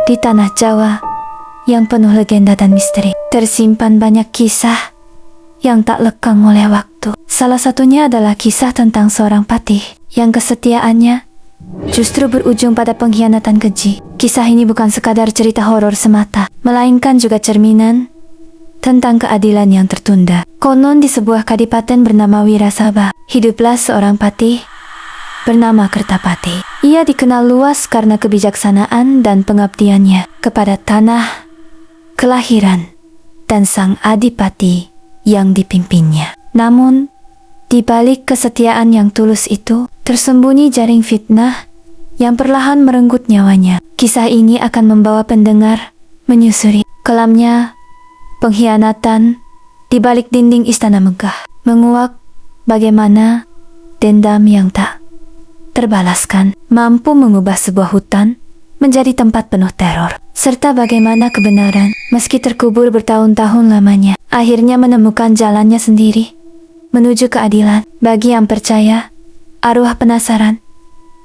Di tanah Jawa yang penuh legenda dan misteri, tersimpan banyak kisah yang tak lekang oleh waktu. Salah satunya adalah kisah tentang seorang patih yang kesetiaannya justru berujung pada pengkhianatan keji. Kisah ini bukan sekadar cerita horor semata, melainkan juga cerminan tentang keadilan yang tertunda. Konon di sebuah kadipaten bernama Wirasaba, hiduplah seorang patih bernama Kertapati. Ia dikenal luas karena kebijaksanaan dan pengabdiannya kepada tanah kelahiran dan sang adipati yang dipimpinnya. Namun, di balik kesetiaan yang tulus itu, tersembunyi jaring fitnah yang perlahan merenggut nyawanya. Kisah ini akan membawa pendengar menyusuri kelamnya pengkhianatan di balik dinding istana megah, menguak bagaimana dendam yang tak terbalaskan mampu mengubah sebuah hutan menjadi tempat penuh teror, serta bagaimana kebenaran, meski terkubur bertahun-tahun lamanya, akhirnya menemukan jalannya sendiri menuju keadilan. Bagi yang percaya, arwah penasaran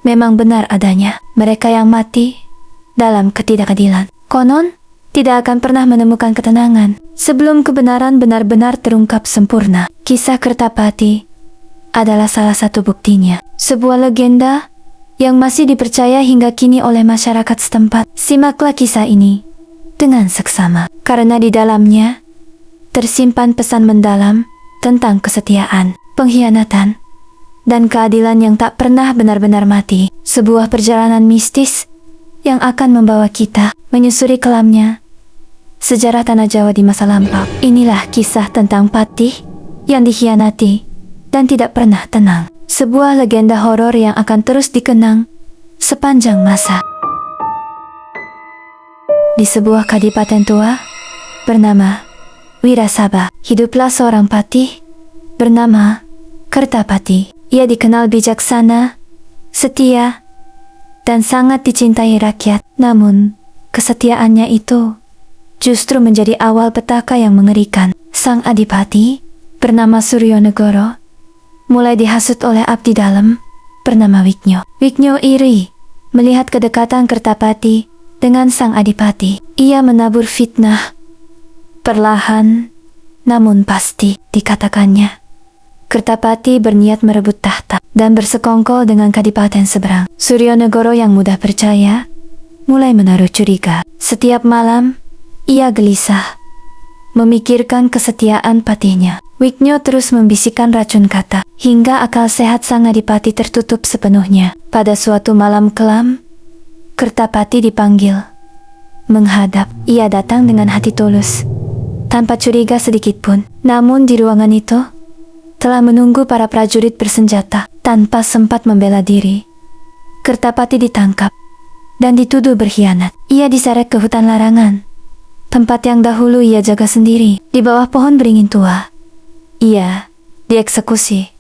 memang benar adanya mereka yang mati dalam ketidakadilan. Konon, tidak akan pernah menemukan ketenangan sebelum kebenaran benar-benar terungkap sempurna. Kisah Kertapati adalah salah satu buktinya. Sebuah legenda yang masih dipercaya hingga kini oleh masyarakat setempat. Simaklah kisah ini dengan seksama, karena di dalamnya tersimpan pesan mendalam tentang kesetiaan, pengkhianatan, dan keadilan yang tak pernah benar-benar mati. Sebuah perjalanan mistis yang akan membawa kita menyusuri kelamnya sejarah tanah Jawa di masa lampau. Inilah kisah tentang patih yang dikhianati dan tidak pernah tenang. Sebuah legenda horor yang akan terus dikenang sepanjang masa. Di sebuah kadipaten tua bernama Wirasaba, hiduplah seorang patih bernama Kertapati. Ia dikenal bijaksana, setia, dan sangat dicintai rakyat. Namun, kesetiaannya itu justru menjadi awal petaka yang mengerikan. Sang adipati bernama Suryonegoro mulai dihasut oleh abdi dalam bernama Wiknyo. Wiknyo iri melihat kedekatan Kertapati dengan sang adipati. Ia menabur fitnah perlahan namun pasti, dikatakannya. Kertapati berniat merebut tahta dan bersekongkol dengan kadipaten seberang. Suryonegoro yang mudah percaya mulai menaruh curiga. Setiap malam ia gelisah memikirkan kesetiaan patihnya. Wiknyo terus membisikkan racun kata hingga akal sehat sang adipati tertutup sepenuhnya. Pada suatu malam kelam, Kertapati dipanggil menghadap. Ia datang dengan hati tulus, tanpa curiga sedikit pun. Namun di ruangan itu telah menunggu para prajurit bersenjata. Tanpa sempat membela diri, Kertapati ditangkap dan dituduh berkhianat. Ia diseret ke hutan larangan, tempat yang dahulu ia jaga sendiri. Di bawah pohon beringin tua, ia dieksekusi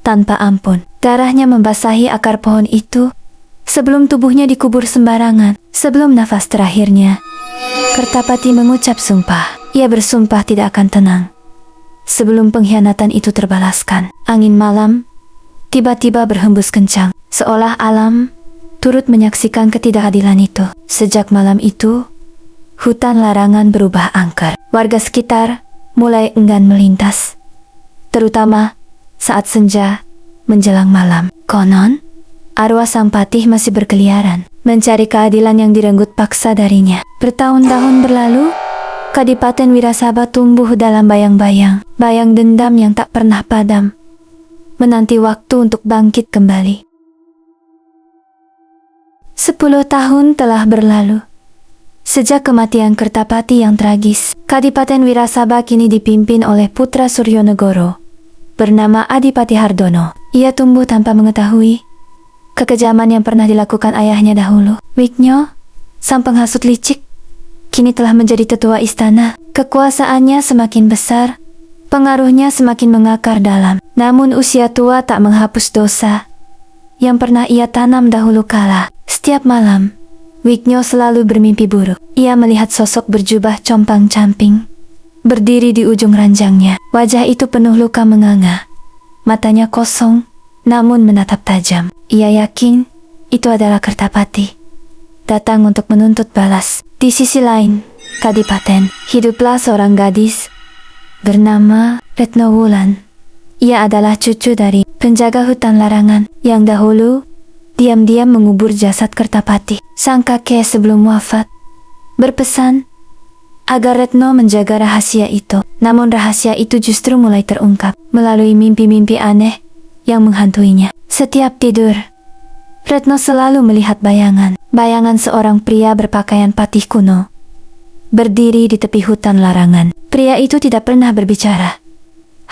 tanpa ampun. Darahnya membasahi akar pohon itu sebelum tubuhnya dikubur sembarangan. Sebelum nafas terakhirnya, Kertapati mengucap sumpah. Ia bersumpah tidak akan tenang sebelum pengkhianatan itu terbalaskan. Angin malam tiba-tiba berhembus kencang, seolah alam turut menyaksikan ketidakadilan itu. Sejak malam itu, hutan larangan berubah angker. Warga sekitar mulai enggan melintas, terutama saat senja menjelang malam. Konon, arwah sang patih masih berkeliaran, mencari keadilan yang direnggut paksa darinya. Bertahun-tahun berlalu, Kadipaten Wirasaba tumbuh dalam bayang-bayang, bayang dendam yang tak pernah padam, menanti waktu untuk bangkit kembali. 10 tahun telah berlalu sejak kematian Kertapati yang tragis. Kadipaten Wirasaba kini dipimpin oleh putra Suryonegoro bernama Adipati Hardono. Ia tumbuh tanpa mengetahui kekejaman yang pernah dilakukan ayahnya dahulu. Wiknyo, sang penghasut licik, kini telah menjadi tetua istana. Kekuasaannya semakin besar, pengaruhnya semakin mengakar dalam. Namun usia tua tak menghapus dosa yang pernah ia tanam dahulu kala. Setiap malam, Wiknyo selalu bermimpi buruk. Ia melihat sosok berjubah compang-camping berdiri di ujung ranjangnya. Wajah itu penuh luka menganga, matanya kosong namun menatap tajam. Ia yakin itu adalah Kertapati, datang untuk menuntut balas. Di sisi lain, Kadipaten, hiduplah seorang gadis bernama Retno Wulan. Ia adalah cucu dari penjaga hutan larangan yang dahulu diam-diam mengubur jasad Kertapati. Sang kakek sebelum wafat berpesan agar Retno menjaga rahasia itu. Namun rahasia itu justru mulai terungkap melalui mimpi-mimpi aneh yang menghantuinya. Setiap tidur, Retno selalu melihat bayangan seorang pria berpakaian patih kuno berdiri di tepi hutan larangan. Pria itu tidak pernah berbicara,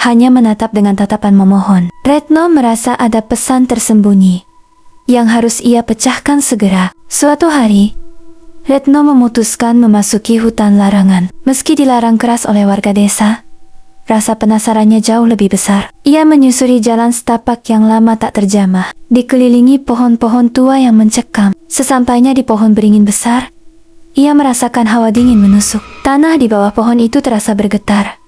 hanya menatap dengan tatapan memohon. Retno merasa ada pesan tersembunyi yang harus ia pecahkan segera. Suatu hari, Retno memutuskan memasuki hutan larangan. Meski dilarang keras oleh warga desa, rasa penasarannya jauh lebih besar. Ia menyusuri jalan setapak yang lama tak terjamah, dikelilingi pohon-pohon tua yang mencekam. Sesampainya di pohon beringin besar, ia merasakan hawa dingin menusuk. Tanah di bawah pohon itu terasa bergetar,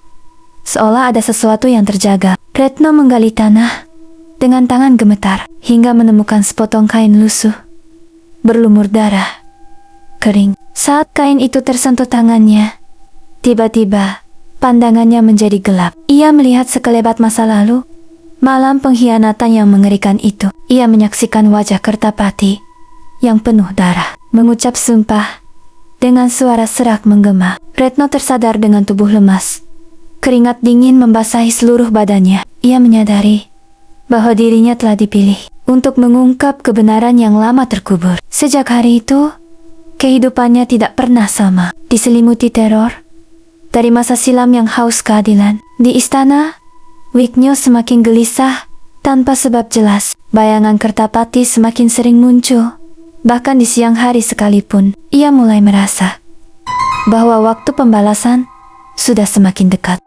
seolah ada sesuatu yang terjaga. Retno menggali tanah dengan tangan gemetar hingga menemukan sepotong kain lusuh berlumur darah kering. Saat kain itu tersentuh tangannya, tiba-tiba pandangannya menjadi gelap. Ia melihat sekelebat masa lalu, malam pengkhianatan yang mengerikan itu. Ia menyaksikan wajah Kertapati yang penuh darah, mengucap sumpah dengan suara serak menggema. Retno tersadar dengan tubuh lemas. Keringat dingin membasahi seluruh badannya. Ia menyadari bahwa dirinya telah dipilih untuk mengungkap kebenaran yang lama terkubur. Sejak hari itu, kehidupannya tidak pernah sama. Diselimuti teror dari masa silam yang haus keadilan. Di istana, Wiknyo semakin gelisah tanpa sebab jelas. Bayangan Kertapati semakin sering muncul. Bahkan di siang hari sekalipun, ia mulai merasa bahwa waktu pembalasan sudah semakin dekat.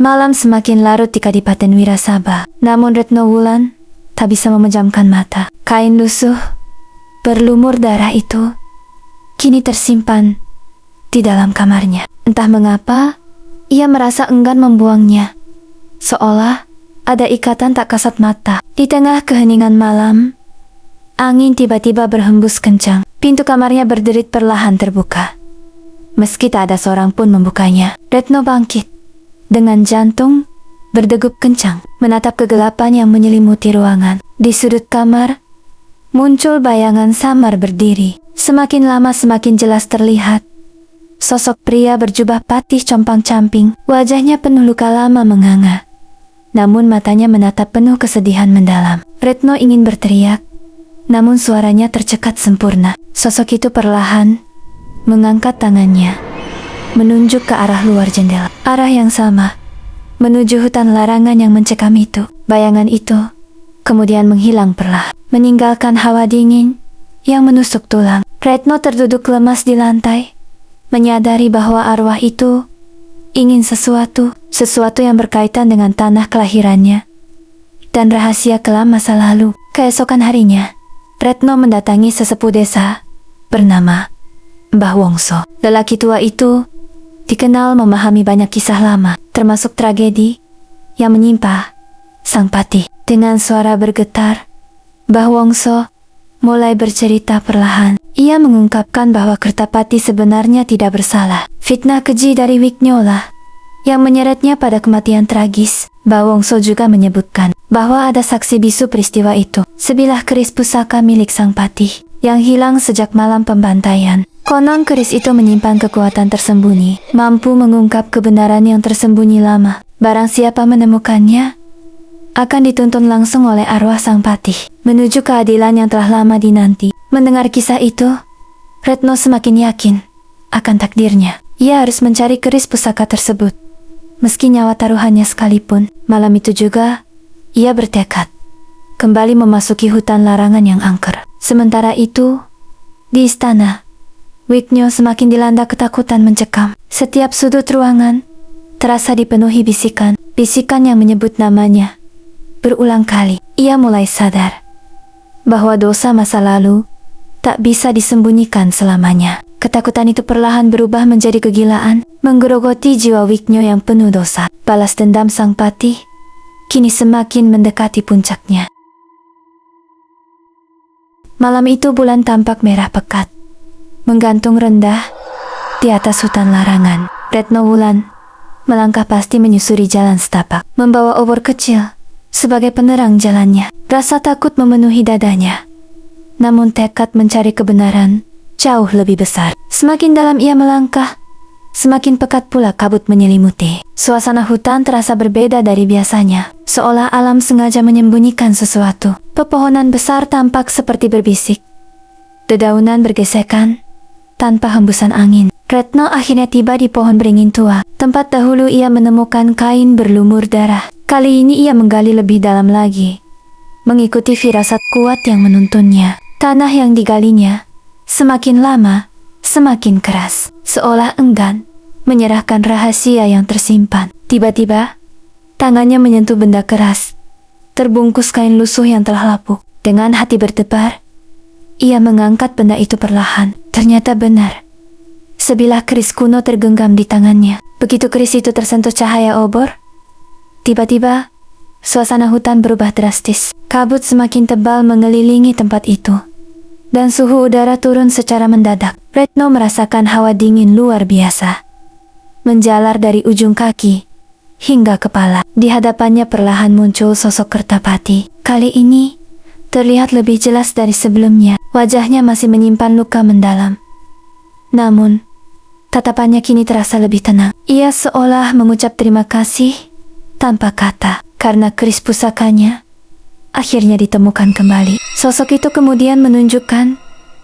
Malam semakin larut di Kadipaten Wirasaba. Namun Retno Wulan tak bisa memejamkan mata. Kain lusuh berlumur darah itu kini tersimpan di dalam kamarnya. Entah mengapa, ia merasa enggan membuangnya, seolah ada ikatan tak kasat mata. Di tengah keheningan malam, angin tiba-tiba berhembus kencang. Pintu kamarnya berderit perlahan terbuka. Meski tak ada seorang pun membukanya, Retno bangkit dengan jantung berdegup kencang, menatap kegelapan yang menyelimuti ruangan. Di sudut kamar, muncul bayangan samar berdiri. Semakin lama semakin jelas terlihat sosok pria berjubah patih compang-camping. Wajahnya penuh luka lama menganga, namun matanya menatap penuh kesedihan mendalam. Retno ingin berteriak, namun suaranya tercekat sempurna. Sosok itu perlahan mengangkat tangannya, menunjuk ke arah luar jendela. Arah yang sama, menuju hutan larangan yang mencekam itu. Bayangan itu kemudian menghilang perlahan, meninggalkan hawa dingin yang menusuk tulang. Retno terduduk lemas di lantai, menyadari bahwa arwah itu ingin sesuatu yang berkaitan dengan tanah kelahirannya dan rahasia kelam masa lalu. Keesokan harinya, Retno mendatangi sesepuh desa bernama Mbah Wongso. Lelaki tua itu dikenal memahami banyak kisah lama, termasuk tragedi yang menimpa sang patih. Dengan suara bergetar, Mbah Wongso mulai bercerita perlahan. Ia mengungkapkan bahwa Kertapati sebenarnya tidak bersalah. Fitnah keji dari Wiknyo lah yang menyeretnya pada kematian tragis. Mbah Wongso juga menyebutkan bahwa ada saksi bisu peristiwa itu, sebilah keris pusaka milik sang patih yang hilang sejak malam pembantaian. Konon keris itu menyimpan kekuatan tersembunyi, mampu mengungkap kebenaran yang tersembunyi lama. Barang siapa menemukannya akan dituntun langsung oleh arwah sang patih menuju keadilan yang telah lama dinanti. Mendengar kisah itu, Retno semakin yakin akan takdirnya. Ia harus mencari keris pusaka tersebut, meski nyawa taruhannya sekalipun. Malam itu juga, ia bertekad kembali memasuki hutan larangan yang angker. Sementara itu, di istana, Wiknyo semakin dilanda ketakutan mencekam. Setiap sudut ruangan terasa dipenuhi bisikan yang menyebut namanya. Berulang kali, ia mulai sadar bahwa dosa masa lalu tak bisa disembunyikan selamanya. Ketakutan itu perlahan berubah menjadi kegilaan, menggerogoti jiwa Wiknyo yang penuh dosa. Balas dendam sang patih kini semakin mendekati puncaknya. Malam itu bulan tampak merah pekat, menggantung rendah di atas hutan larangan. Retno Wulan melangkah pasti menyusuri jalan setapak, membawa obor kecil sebagai penerang jalannya. Rasa takut memenuhi dadanya, namun tekad mencari kebenaran jauh lebih besar. Semakin dalam ia melangkah, semakin pekat pula kabut menyelimuti. Suasana hutan terasa berbeda dari biasanya, seolah alam sengaja menyembunyikan sesuatu. Pepohonan besar tampak seperti berbisik, dedaunan bergesekan tanpa hembusan angin. Retno akhirnya tiba di pohon beringin tua, tempat dahulu ia menemukan kain berlumur darah. Kali ini ia menggali lebih dalam lagi, mengikuti firasat kuat yang menuntunnya. Tanah yang digalinya semakin lama semakin keras, seolah enggan menyerahkan rahasia yang tersimpan. Tiba-tiba, tangannya menyentuh benda keras, terbungkus kain lusuh yang telah lapuk. Dengan hati berdebar, ia mengangkat benda itu perlahan. Ternyata benar, sebilah keris kuno tergenggam di tangannya. Begitu keris itu tersentuh cahaya obor, tiba-tiba suasana hutan berubah drastis. Kabut semakin tebal mengelilingi tempat itu, dan suhu udara turun secara mendadak. Retno merasakan hawa dingin luar biasa menjalar dari ujung kaki hingga kepala. Di hadapannya perlahan muncul sosok Kertapati. Kali ini terlihat lebih jelas dari sebelumnya. Wajahnya masih menyimpan luka mendalam, namun tatapannya kini terasa lebih tenang. Ia seolah mengucap terima kasih tanpa kata, karena keris pusakanya akhirnya ditemukan kembali. Sosok itu kemudian menunjukkan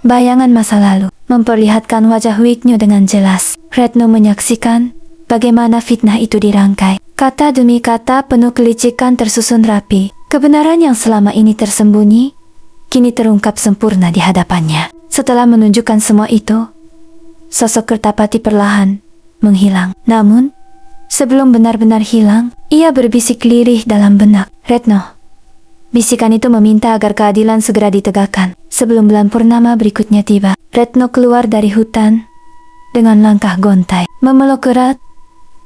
bayangan masa lalu, memperlihatkan wajah Wiknyo dengan jelas. Retno menyaksikan bagaimana fitnah itu dirangkai. Kata demi kata penuh kelicikan tersusun rapi. Kebenaran yang selama ini tersembunyi kini terungkap sempurna di hadapannya. Setelah menunjukkan semua itu, sosok Kertapati perlahan menghilang. Namun, sebelum benar-benar hilang, ia berbisik lirih dalam benak. Retno. Bisikan itu meminta agar keadilan segera ditegakkan. Sebelum bulan purnama berikutnya tiba, Retno keluar dari hutan dengan langkah gontai, memeluk erat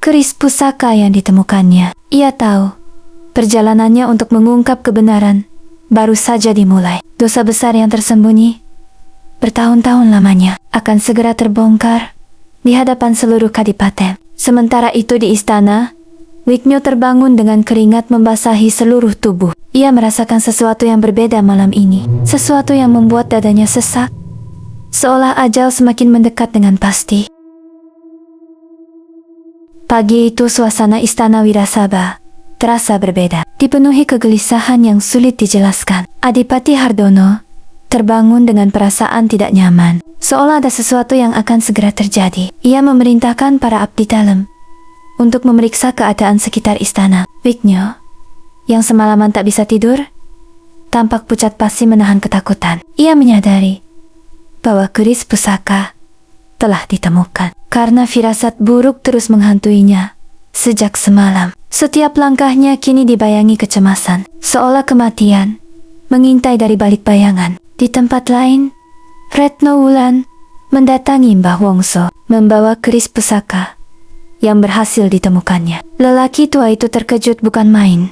keris pusaka yang ditemukannya. Ia tahu perjalanannya untuk mengungkap kebenaran baru saja dimulai. Dosa besar yang tersembunyi bertahun-tahun lamanya akan segera terbongkar di hadapan seluruh kadipaten. Sementara itu di istana, Wiknyo terbangun dengan keringat membasahi seluruh tubuh. Ia merasakan sesuatu yang berbeda malam ini, sesuatu yang membuat dadanya sesak, seolah ajal semakin mendekat dengan pasti. Pagi itu suasana istana Wirasaba terasa berbeda, dipenuhi kegelisahan yang sulit dijelaskan. Adipati Hardono terbangun dengan perasaan tidak nyaman, seolah ada sesuatu yang akan segera terjadi. Ia memerintahkan para abdi dalam untuk memeriksa keadaan sekitar istana. Wiknyo, yang semalaman tak bisa tidur, tampak pucat pasi menahan ketakutan. Ia menyadari bahwa keris pusaka telah ditemukan, karena firasat buruk terus menghantuinya sejak semalam. Setiap langkahnya kini dibayangi kecemasan, seolah kematian mengintai dari balik bayangan. Di tempat lain, Retno Wulan mendatangi Mbah Wongso, membawa keris pusaka yang berhasil ditemukannya. Lelaki tua itu terkejut bukan main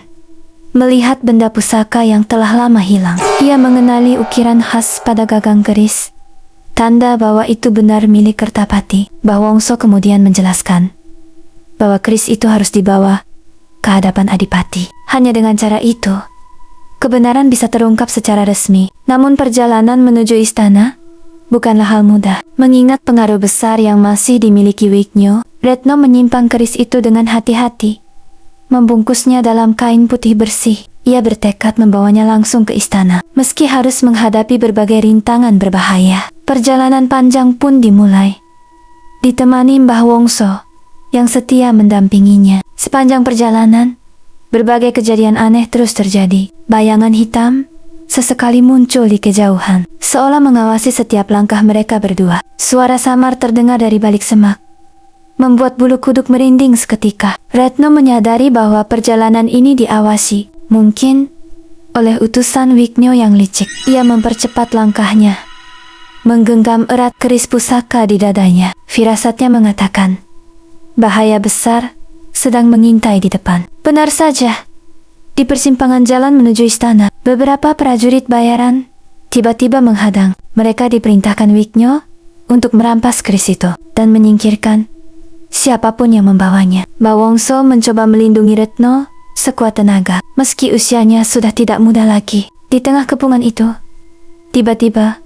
melihat benda pusaka yang telah lama hilang. Ia mengenali ukiran khas pada gagang keris, tanda bahwa itu benar milik Kertapati. Mbah Wongso kemudian menjelaskan bahwa keris itu harus dibawa ke hadapan Adipati. Hanya dengan cara itu, kebenaran bisa terungkap secara resmi. Namun perjalanan menuju istana bukanlah hal mudah. Mengingat pengaruh besar yang masih dimiliki Wiknyo, Retno menyimpan keris itu dengan hati-hati, membungkusnya dalam kain putih bersih. Ia bertekad membawanya langsung ke istana, meski harus menghadapi berbagai rintangan berbahaya. Perjalanan panjang pun dimulai, ditemani Mbah Wongso yang setia mendampinginya. Sepanjang perjalanan, berbagai kejadian aneh terus terjadi. Bayangan hitam sesekali muncul di kejauhan, seolah mengawasi setiap langkah mereka berdua. Suara samar terdengar dari balik semak, membuat bulu kuduk merinding seketika. Retno menyadari bahwa perjalanan ini diawasi, mungkin oleh utusan Wiknyo yang licik. Ia mempercepat langkahnya, menggenggam erat keris pusaka di dadanya. Firasatnya mengatakan bahaya besar sedang mengintai di depan. Benar saja, di persimpangan jalan menuju istana, beberapa prajurit bayaran tiba-tiba menghadang. Mereka diperintahkan Wiknyo untuk merampas keris itu dan menyingkirkan siapapun yang membawanya. Mbak Wongso mencoba melindungi Retno sekuat tenaga, meski usianya sudah tidak muda lagi. Di tengah kepungan itu, tiba-tiba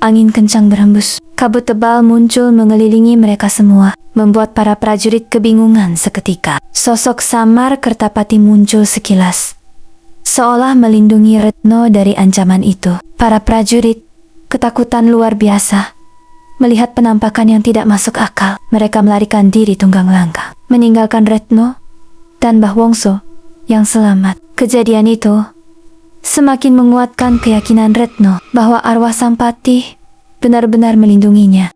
angin kencang berhembus. Kabut tebal muncul mengelilingi mereka semua, membuat para prajurit kebingungan seketika. Sosok samar Kertapati muncul sekilas, seolah melindungi Retno dari ancaman itu. Para prajurit ketakutan luar biasa melihat penampakan yang tidak masuk akal. Mereka melarikan diri tunggang langkah, meninggalkan Retno dan Mbah Wongso yang selamat. Kejadian itu semakin menguatkan keyakinan Retno bahwa arwah sang patih benar-benar melindunginya.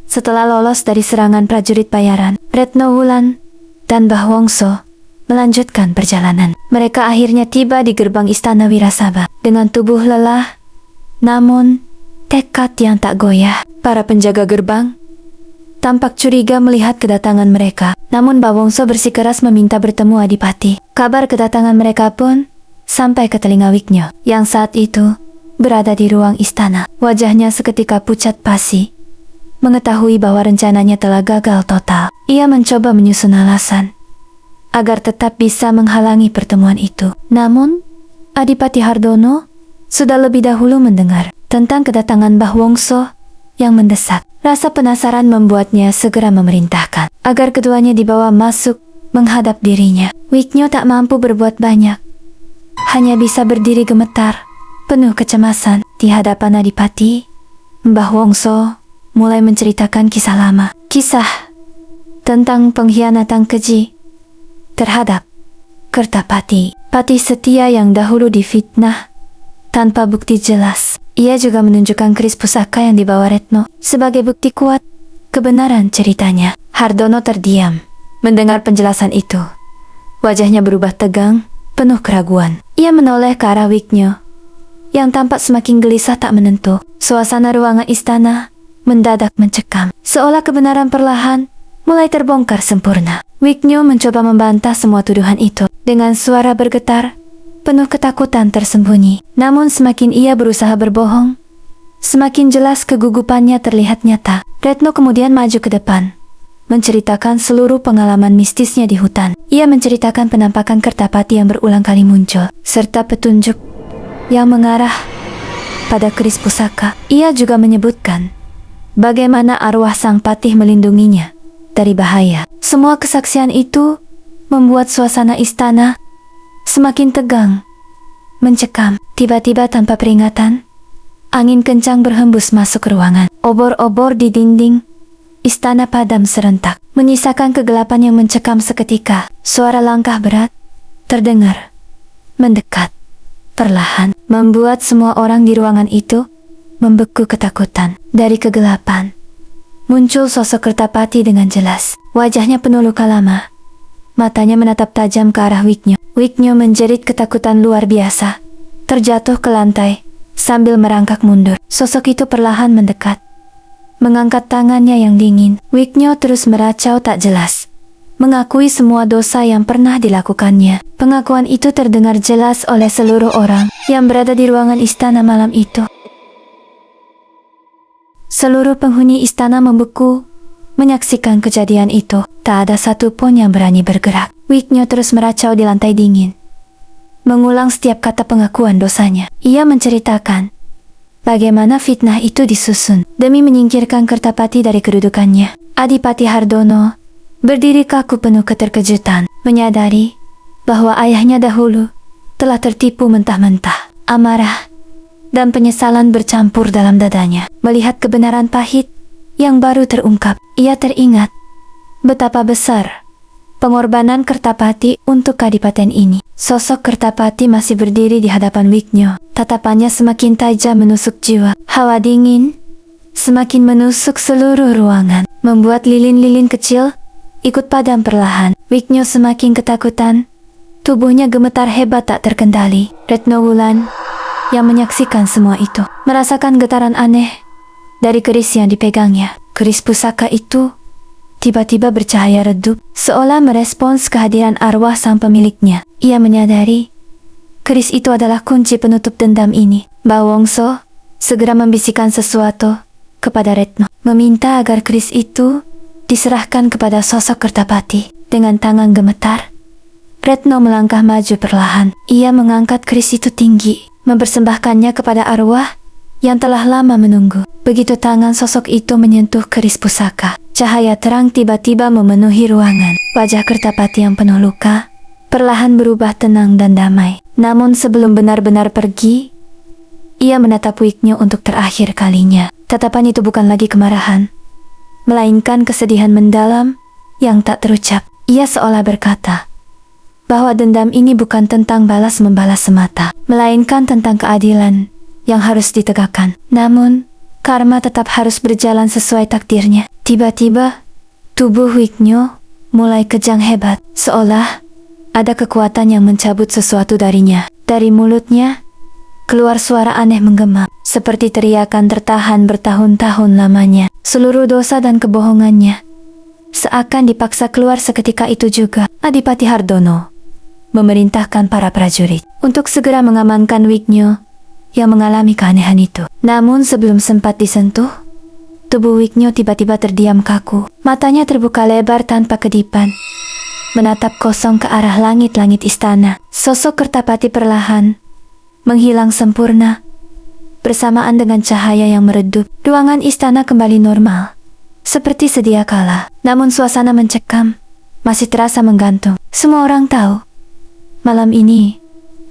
Setelah lolos dari serangan prajurit bayaran, Retno Wulan dan Mbah Wongso melanjutkan perjalanan. Mereka akhirnya tiba di gerbang istana Wirasaba dengan tubuh lelah, namun tekad yang tak goyah. Para penjaga gerbang tampak curiga melihat kedatangan mereka, namun Mbah Wongso bersikeras meminta bertemu Adipati. Kabar kedatangan mereka pun sampai ke telinga Wiknyo yang saat itu berada di ruang istana. Wajahnya seketika pucat pasi, mengetahui bahwa rencananya telah gagal total. Ia mencoba menyusun alasan agar tetap bisa menghalangi pertemuan itu. Namun, Adipati Hardono sudah lebih dahulu mendengar tentang kedatangan Mbah Wongso yang mendesak. Rasa penasaran membuatnya segera memerintahkan agar keduanya dibawa masuk menghadap dirinya. Wiknyo tak mampu berbuat banyak, hanya bisa berdiri gemetar, penuh kecemasan. Di hadapan Adipati, Mbah Wongso mulai menceritakan kisah lama. Kisah tentang pengkhianatan keji terhadap Kertapati, patih setia yang dahulu difitnah tanpa bukti jelas. Ia juga menunjukkan keris pusaka yang dibawa Retno sebagai bukti kuat kebenaran ceritanya. Hardono terdiam mendengar penjelasan itu. Wajahnya berubah tegang, penuh keraguan. Ia menoleh ke arah Wiknyo yang tampak semakin gelisah tak menentu. Suasana ruangan istana mendadak mencekam, seolah kebenaran perlahan mulai terbongkar sempurna. Wiknyo mencoba membantah semua tuduhan itu dengan suara bergetar, penuh ketakutan tersembunyi. Namun semakin ia berusaha berbohong, semakin jelas kegugupannya terlihat nyata. Retno kemudian maju ke depan, menceritakan seluruh pengalaman mistisnya di hutan. Ia menceritakan penampakan Kertapati yang berulang kali muncul, serta petunjuk yang mengarah pada keris pusaka. Ia juga menyebutkan bagaimana arwah sang patih melindunginya dari bahaya. Semua kesaksian itu membuat suasana istana semakin tegang, mencekam. Tiba-tiba tanpa peringatan, angin kencang berhembus masuk ke ruangan. Obor-obor di dinding istana padam serentak, menyisakan kegelapan yang mencekam seketika. Suara langkah berat terdengar mendekat perlahan, membuat semua orang di ruangan itu membeku ketakutan. Dari kegelapan muncul sosok Kertapati dengan jelas. Wajahnya penuh luka lama, matanya menatap tajam ke arah Wiknyo. Wiknyo menjerit ketakutan luar biasa, terjatuh ke lantai sambil merangkak mundur. Sosok itu perlahan mendekat, mengangkat tangannya yang dingin. Wiknyo terus meracau tak jelas, mengakui semua dosa yang pernah dilakukannya. Pengakuan itu terdengar jelas oleh seluruh orang yang berada di ruangan istana malam itu. Seluruh penghuni istana membeku menyaksikan kejadian itu. Tak ada satupun yang berani bergerak. Wiknyo terus meracau di lantai dingin, mengulang setiap kata pengakuan dosanya. Ia menceritakan bagaimana fitnah itu disusun demi menyingkirkan Kertapati dari kedudukannya. Adipati Hardono berdiri kaku penuh keterkejutan, menyadari bahwa ayahnya dahulu telah tertipu mentah-mentah. Amarah dan penyesalan bercampur dalam dadanya. Melihat kebenaran pahit yang baru terungkap, ia teringat betapa besar pengorbanan Kertapati untuk kadipaten ini. Sosok Kertapati masih berdiri di hadapan Wiknyo. Tatapannya semakin tajam menusuk jiwa. Hawa dingin semakin menusuk seluruh ruangan, membuat lilin-lilin kecil ikut padam perlahan. Wiknyo semakin ketakutan. Tubuhnya gemetar hebat tak terkendali. Retno Wulan yang menyaksikan semua itu merasakan getaran aneh dari keris yang dipegangnya. Keris pusaka itu tiba-tiba bercahaya redup, seolah merespons kehadiran arwah sang pemiliknya. Ia menyadari keris itu adalah kunci penutup dendam ini. Mbak Wongso segera membisikkan sesuatu kepada Retno, meminta agar keris itu diserahkan kepada sosok Kertapati. Dengan tangan gemetar, Retno melangkah maju perlahan. Ia mengangkat keris itu tinggi, mempersembahkannya kepada arwah yang telah lama menunggu. Begitu tangan sosok itu menyentuh keris pusaka, cahaya terang tiba-tiba memenuhi ruangan. Wajah Kertapati yang penuh luka perlahan berubah tenang dan damai. Namun sebelum benar-benar pergi, ia menatap Wiknyo untuk terakhir kalinya. Tatapan itu bukan lagi kemarahan, melainkan kesedihan mendalam yang tak terucap. Ia seolah berkata bahwa dendam ini bukan tentang balas-membalas semata, melainkan tentang keadilan yang harus ditegakkan. Namun, karma tetap harus berjalan sesuai takdirnya. Tiba-tiba, tubuh Wiknyo mulai kejang hebat, seolah ada kekuatan yang mencabut sesuatu darinya. Dari mulutnya keluar suara aneh menggema, seperti teriakan tertahan bertahun-tahun lamanya. Seluruh dosa dan kebohongannya seakan dipaksa keluar seketika itu juga. Adipati Hardono memerintahkan para prajurit untuk segera mengamankan Wiknyo yang mengalami keanehan itu. Namun sebelum sempat disentuh, tubuh Wiknyo tiba-tiba terdiam kaku. Matanya terbuka lebar tanpa kedipan, menatap kosong ke arah langit-langit istana. Sosok Kertapati perlahan menghilang sempurna bersamaan dengan cahaya yang meredup. Ruangan istana kembali normal seperti sedia kala. Namun suasana mencekam masih terasa menggantung. Semua orang tahu malam ini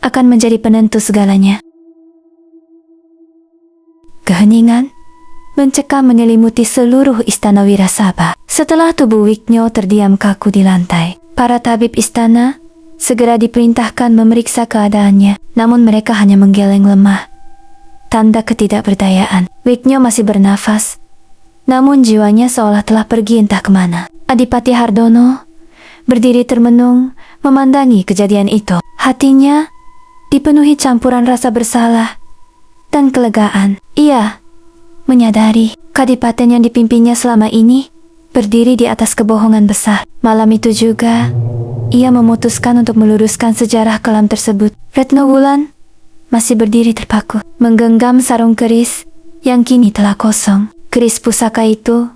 akan menjadi penentu segalanya. Keheningan mencekam menyelimuti seluruh istana Wirasaba. Setelah tubuh Wiknyo terdiam kaku di lantai, para tabib istana segera diperintahkan memeriksa keadaannya. Namun mereka hanya menggeleng lemah, tanda ketidakberdayaan. Wiknyo masih bernafas, namun jiwanya seolah telah pergi entah kemana. Adipati Hardono berdiri termenung memandangi kejadian itu. Hatinya dipenuhi campuran rasa bersalah dan kelegaan. Ia menyadari kadipaten yang dipimpinnya selama ini berdiri di atas kebohongan besar. Malam itu juga, ia memutuskan untuk meluruskan sejarah kelam tersebut. Retno Wulan masih berdiri terpaku, menggenggam sarung keris yang kini telah kosong. Keris pusaka itu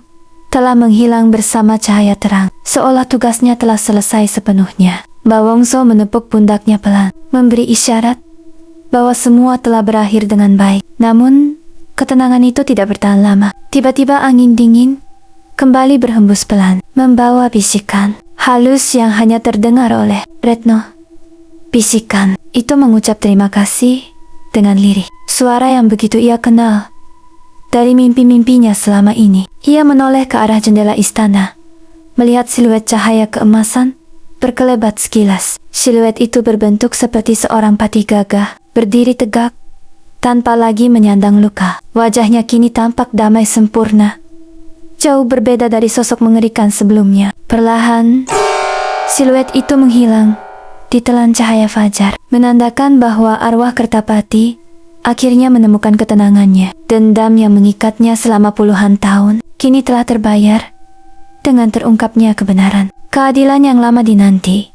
telah menghilang bersama cahaya terang, seolah tugasnya telah selesai sepenuhnya. Mbak Wongso menepuk pundaknya pelan, memberi isyarat bahwa semua telah berakhir dengan baik. Namun, ketenangan itu tidak bertahan lama. Tiba-tiba angin dingin kembali berhembus pelan, membawa bisikan halus yang hanya terdengar oleh Retno. Bisikan itu mengucap terima kasih dengan lirih. Suara yang begitu ia kenal dari mimpi-mimpinya selama ini. Ia menoleh ke arah jendela istana, melihat siluet cahaya keemasan berkelebat sekilas. Siluet itu berbentuk seperti seorang patih gagah, berdiri tegak, tanpa lagi menyandang luka. Wajahnya kini tampak damai sempurna, jauh berbeda dari sosok mengerikan sebelumnya. Perlahan, siluet itu menghilang ditelan cahaya fajar, menandakan bahwa arwah Kertapati akhirnya menemukan ketenangannya. Dendam yang mengikatnya selama puluhan tahun kini telah terbayar dengan terungkapnya kebenaran. Keadilan yang lama dinanti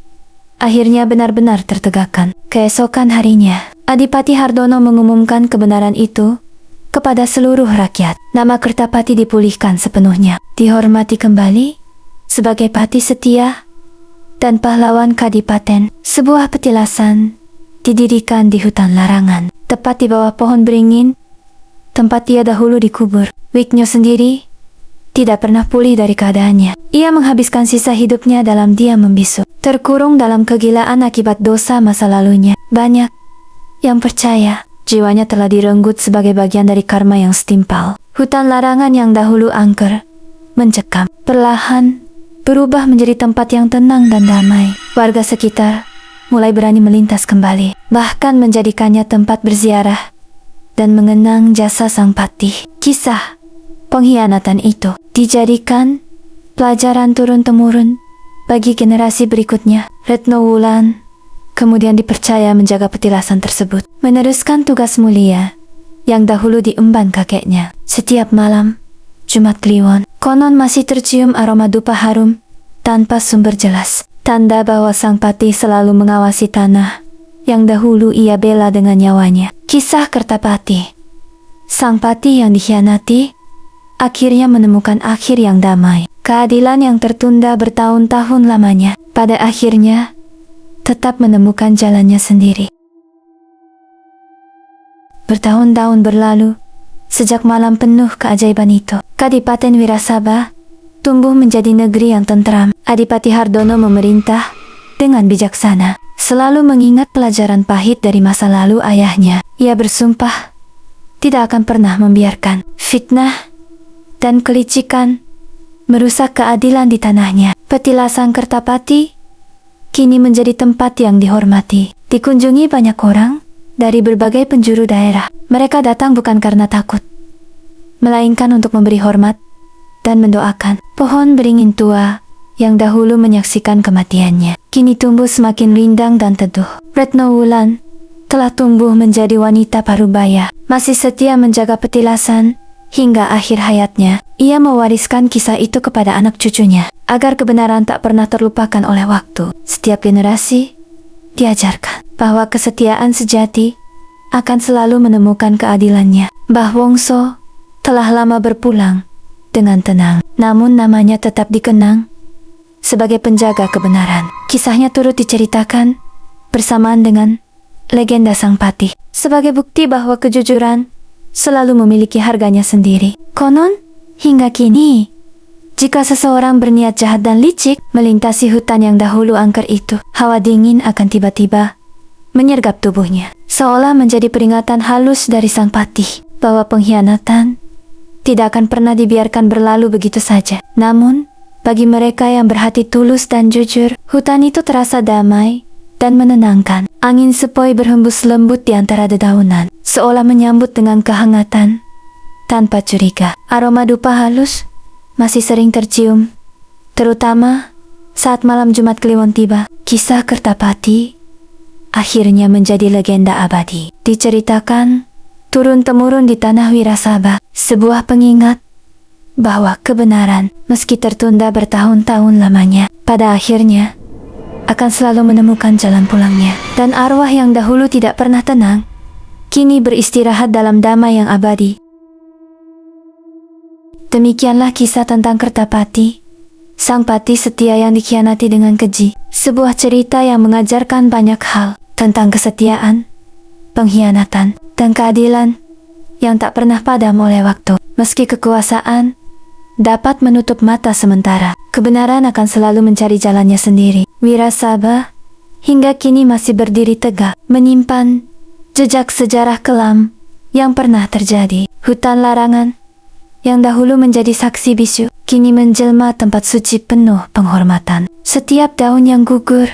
akhirnya benar-benar tertegakkan. Keesokan harinya, Adipati Hardono mengumumkan kebenaran itu kepada seluruh rakyat. Nama Kertapati dipulihkan sepenuhnya, dihormati kembali sebagai pati setia dan pahlawan kadipaten. Sebuah petilasan didirikan di hutan larangan, tepat di bawah pohon beringin, tempat ia dahulu dikubur. Wiknyo sendiri tidak pernah pulih dari keadaannya. Ia menghabiskan sisa hidupnya dalam diam membisu, terkurung dalam kegilaan akibat dosa masa lalunya. Banyak yang percaya jiwanya telah direnggut sebagai bagian dari karma yang setimpal. Hutan larangan yang dahulu angker, mencekam, perlahan berubah menjadi tempat yang tenang dan damai. Warga sekitar mulai berani melintas kembali, bahkan menjadikannya tempat berziarah dan mengenang jasa sang patih. Kisah pengkhianatan itu dijadikan pelajaran turun-temurun bagi generasi berikutnya. Retno Wulan kemudian dipercaya menjaga petilasan tersebut, meneruskan tugas mulia yang dahulu diemban kakeknya. Setiap malam Jumat Kliwon, konon masih tercium aroma dupa harum tanpa sumber jelas, tanda bahwa sang patih selalu mengawasi tanah yang dahulu ia bela dengan nyawanya. Kisah Kertapati. Sang patih yang dikhianati akhirnya menemukan akhir yang damai. Keadilan yang tertunda bertahun-tahun lamanya pada akhirnya tetap menemukan jalannya sendiri. Bertahun-tahun berlalu sejak malam penuh keajaiban itu. Kadipaten Wirasaba tumbuh menjadi negeri yang tentram. Adipati Hardono memerintah dengan bijaksana, selalu mengingat pelajaran pahit dari masa lalu ayahnya. Ia bersumpah tidak akan pernah membiarkan fitnah dan kelicikan merusak keadilan di tanahnya. Petilasan Kertapati kini menjadi tempat yang dihormati, dikunjungi banyak orang dari berbagai penjuru daerah. Mereka datang bukan karena takut, melainkan untuk memberi hormat dan mendoakan. Pohon beringin tua yang dahulu menyaksikan kematiannya kini tumbuh semakin rindang dan teduh. Retno Wulan telah tumbuh menjadi wanita parubaya, masih setia menjaga petilasan hingga akhir hayatnya. Ia mewariskan kisah itu kepada anak cucunya agar kebenaran tak pernah terlupakan oleh waktu. Setiap generasi diajarkan bahwa kesetiaan sejati akan selalu menemukan keadilannya. Mbah Wongso telah lama berpulang dengan tenang, namun namanya tetap dikenang sebagai penjaga kebenaran. Kisahnya turut diceritakan bersamaan dengan legenda sang patih sebagai bukti bahwa kejujuran selalu memiliki harganya sendiri. Konon, hingga kini, jika seseorang berniat jahat dan licik melintasi hutan yang dahulu angker itu, hawa dingin akan tiba-tiba menyergap tubuhnya, seolah menjadi peringatan halus dari sang patih bahwa pengkhianatan tidak akan pernah dibiarkan berlalu begitu saja. Namun, bagi mereka yang berhati tulus dan jujur, hutan itu terasa damai dan menenangkan. Angin sepoi berhembus lembut di antara dedaunan, seolah menyambut dengan kehangatan tanpa curiga. Aroma dupa halus masih sering tercium, terutama saat malam Jumat Kliwon tiba. Kisah Kertapati akhirnya menjadi legenda abadi, diceritakan turun-temurun di tanah Wirasaba, sebuah pengingat bahwa kebenaran, meski tertunda bertahun-tahun lamanya, pada akhirnya akan selalu menemukan jalan pulangnya. Dan arwah yang dahulu tidak pernah tenang, kini beristirahat dalam damai yang abadi. Demikianlah kisah tentang Kertapati, sang patih setia yang dikhianati dengan keji. Sebuah cerita yang mengajarkan banyak hal tentang kesetiaan, pengkhianatan, dan keadilan yang tak pernah padam oleh waktu. Meski kekuasaan dapat menutup mata sementara, kebenaran akan selalu mencari jalannya sendiri. Wirasaba hingga kini masih berdiri tegak, menyimpan jejak sejarah kelam yang pernah terjadi. Hutan larangan yang dahulu menjadi saksi bisu, kini menjelma tempat suci penuh penghormatan. Setiap daun yang gugur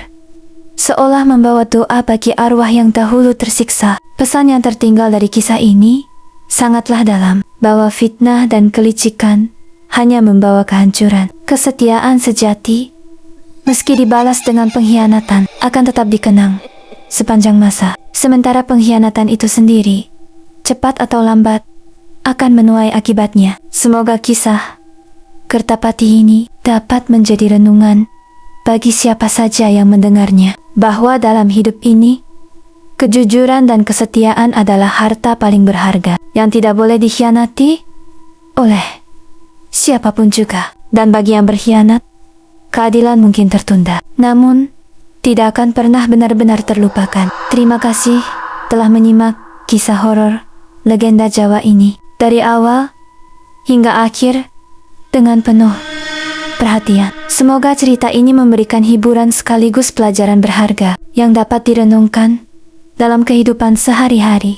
seolah membawa doa bagi arwah yang dahulu tersiksa. Pesan yang tertinggal dari kisah ini sangatlah dalam, bahwa fitnah dan kelicikan hanya membawa kehancuran. Kesetiaan sejati, meski dibalas dengan pengkhianatan, akan tetap dikenang sepanjang masa. Sementara pengkhianatan itu sendiri, cepat atau lambat, akan menuai akibatnya. Semoga kisah Kertapati ini dapat menjadi renungan bagi siapa saja yang mendengarnya, bahwa dalam hidup ini, kejujuran dan kesetiaan adalah harta paling berharga yang tidak boleh dikhianati oleh siapapun juga. Dan bagi yang berkhianat, keadilan mungkin tertunda, namun tidak akan pernah benar-benar terlupakan. Terima kasih telah menyimak kisah horor legenda Jawa ini dari awal hingga akhir dengan penuh perhatian. Semoga cerita ini memberikan hiburan sekaligus pelajaran berharga yang dapat direnungkan dalam kehidupan sehari-hari.